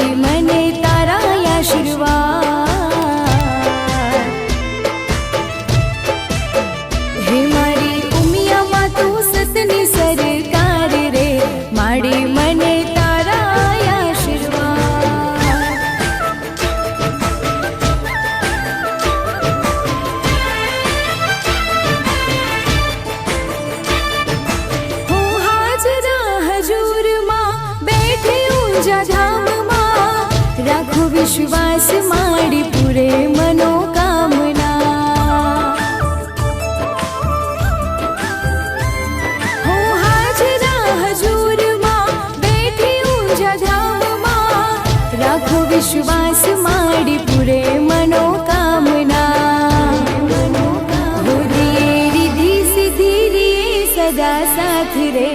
माड़ी मने तारा आशीर्वाद। हे मारी उमिया मां तू सतनी सरकार रे, माड़ी मने तारा आशीर्वाद। हो हाजरा हजूर मां बैठे ऊंचा धाम मां, राखो विश्वास माड़ी पूरे मनोकामना। हो हाजरा हजूर मां बैठी ऊंचा धाम मां, राखो विश्वास माड़ी पूरे मनोकामना। हो दिए रिद्धि सिद्धि रे सदा साथ रे,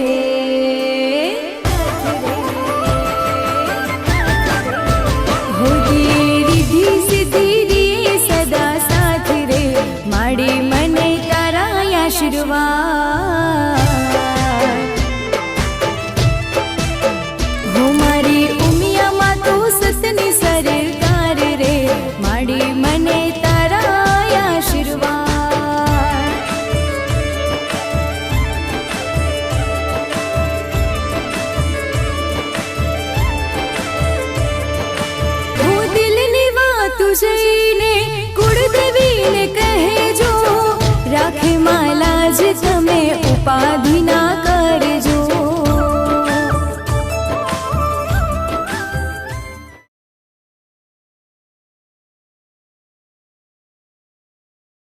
हो दिए रिद्धि सिद्धि रे सदा साथ रे, माड़ी मने तारा आशीर्वाद। हो मारी उमिया मां तू सतनी सरकार रे, माड़ी मने तारा आशीर्वाद। हो दिलनी वात जईने कुळदेवीने कहेजो, राखे मां लाज तमे उपाधि ना